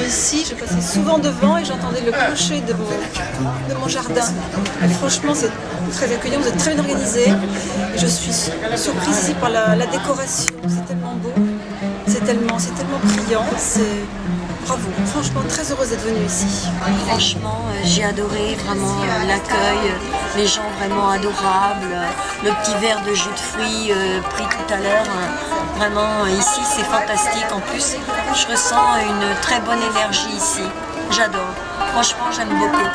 ici, je passais souvent devant et j'entendais le clocher de mon jardin. Et franchement, c'est très accueillant, vous êtes très bien organisé. Et je suis surprise ici par la décoration, c'est tellement beau, c'est tellement brillant. Bravo, franchement très heureuse d'être venue ici. Franchement, j'ai adoré vraiment l'accueil, les gens vraiment adorables, le petit verre de jus de fruits pris tout à l'heure. Vraiment, ici c'est fantastique. En plus, je ressens une très bonne énergie ici. J'adore. Franchement, j'aime beaucoup.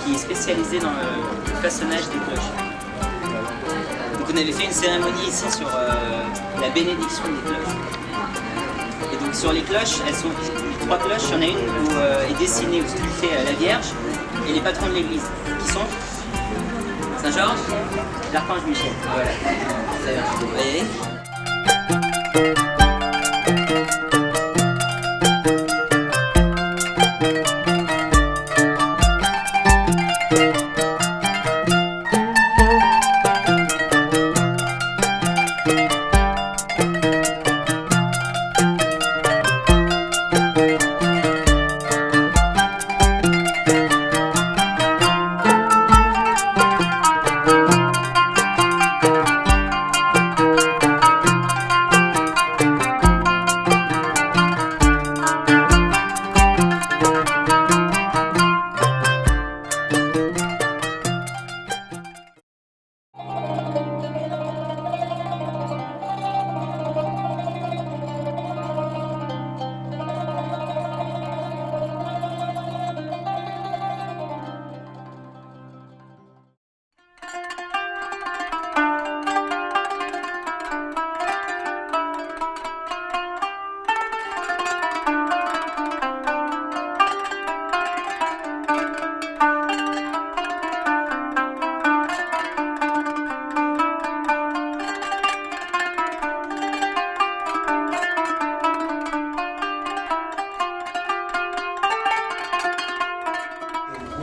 Qui est spécialisée dans le façonnage des cloches. Donc on avait fait une cérémonie ici sur la bénédiction des cloches. Et donc sur les cloches, elles sont les 3 cloches, il y en a une où est dessinée ou sculptée la Vierge et les patrons de l'église, qui sont Saint-Georges, l'Archange Michel. Voilà. Très bien. Vous voyez ?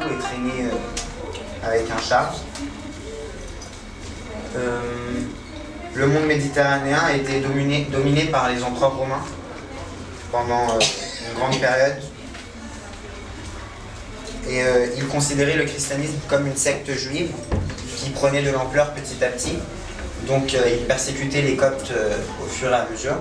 Est traîné avec un char. Le monde méditerranéen a été dominé par les empereurs romains pendant une grande période. Et ils considéraient le christianisme comme une secte juive qui prenait de l'ampleur petit à petit. Donc ils persécutaient les Coptes au fur et à mesure.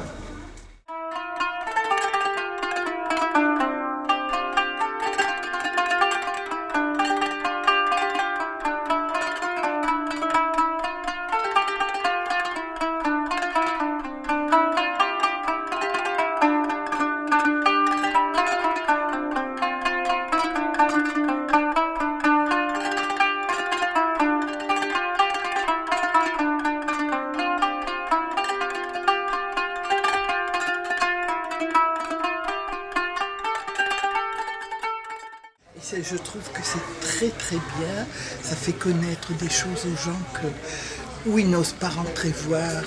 Je trouve que c'est très très bien. Ça fait connaître des choses aux gens où ils n'osent pas rentrer voir.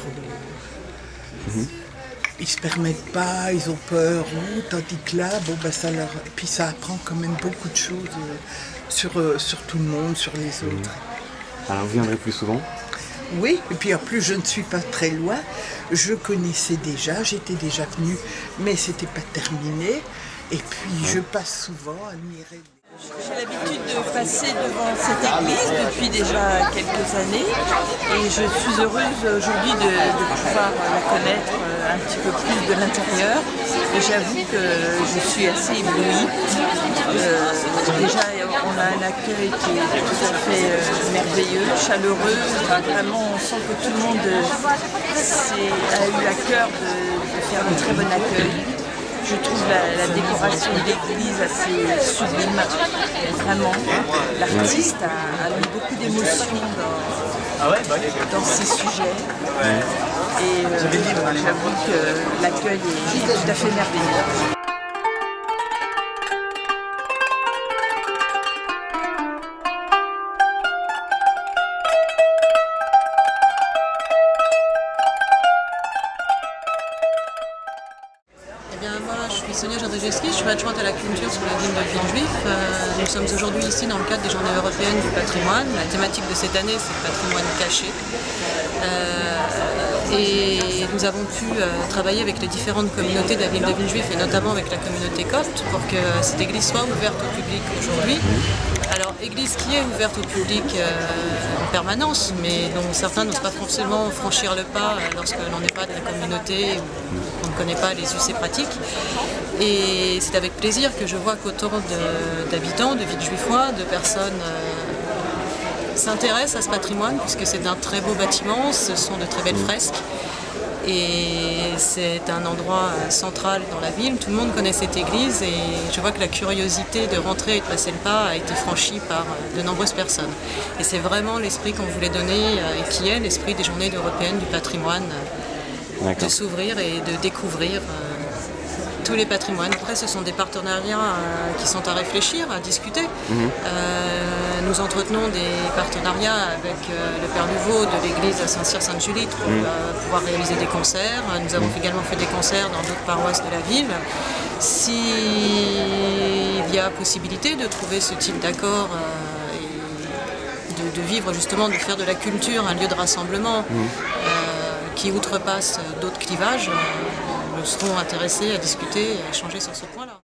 Ils se permettent pas, ils ont peur. Tandis que là, ça leur... Et puis ça apprend quand même beaucoup de choses sur tout le monde, sur les autres. Alors vous viendrez plus souvent ? Oui, et puis en plus je ne suis pas très loin. Je connaissais déjà, j'étais déjà venue, mais c'était pas terminé. Et puis je passe souvent à admirer. J'ai l'habitude de passer devant cette église depuis déjà quelques années et je suis heureuse aujourd'hui de pouvoir la connaître un petit peu plus de l'intérieur. Et j'avoue que je suis assez éblouie. Déjà, on a un accueil qui est tout à fait merveilleux, chaleureux. Enfin, vraiment, on sent que tout le monde a eu à cœur de faire un très bon accueil. Je trouve la décoration de l'église assez sublime. Vraiment, l'artiste a mis beaucoup d'émotions dans ses sujets. Et j'avoue que l'accueil est tout à fait merveilleux. Moi, je suis Sonia Jandrzejewski, je suis adjointe à la culture sur la ville de Villejuif. Nous sommes aujourd'hui ici dans le cadre des Journées européennes du patrimoine. La thématique de cette année, c'est le patrimoine caché. Et nous avons pu travailler avec les différentes communautés de la ville de Villejuif et notamment avec la communauté copte pour que cette église soit ouverte au public aujourd'hui. Alors, église qui est ouverte au public en permanence, mais dont certains n'osent pas forcément franchir le pas lorsque l'on n'est pas de la communauté ou qu'on ne connaît pas les us et pratiques. Et c'est avec plaisir que je vois qu'autant d'habitants, de Villejuifois, de personnes s'intéressent à ce patrimoine, puisque c'est un très beau bâtiment, ce sont de très belles fresques. Et c'est un endroit central dans la ville, tout le monde connaît cette église et je vois que la curiosité de rentrer et de passer le pas a été franchie par de nombreuses personnes. Et c'est vraiment l'esprit qu'on voulait donner et qui est l'esprit des Journées européennes du patrimoine, de s'ouvrir et de découvrir tous les patrimoines. Après, ce sont des partenariats qui sont à réfléchir, à discuter. Nous entretenons des partenariats avec le Père Nouveau de l'église à Saint-Cyr-Sainte-Julie pour pouvoir réaliser des concerts. Nous avons également fait des concerts dans d'autres paroisses de la ville. S'il y a possibilité de trouver ce type d'accord et de vivre justement, de faire de la culture un lieu de rassemblement qui outrepasse d'autres clivages, nous serons intéressés à discuter et à échanger sur ce point-là.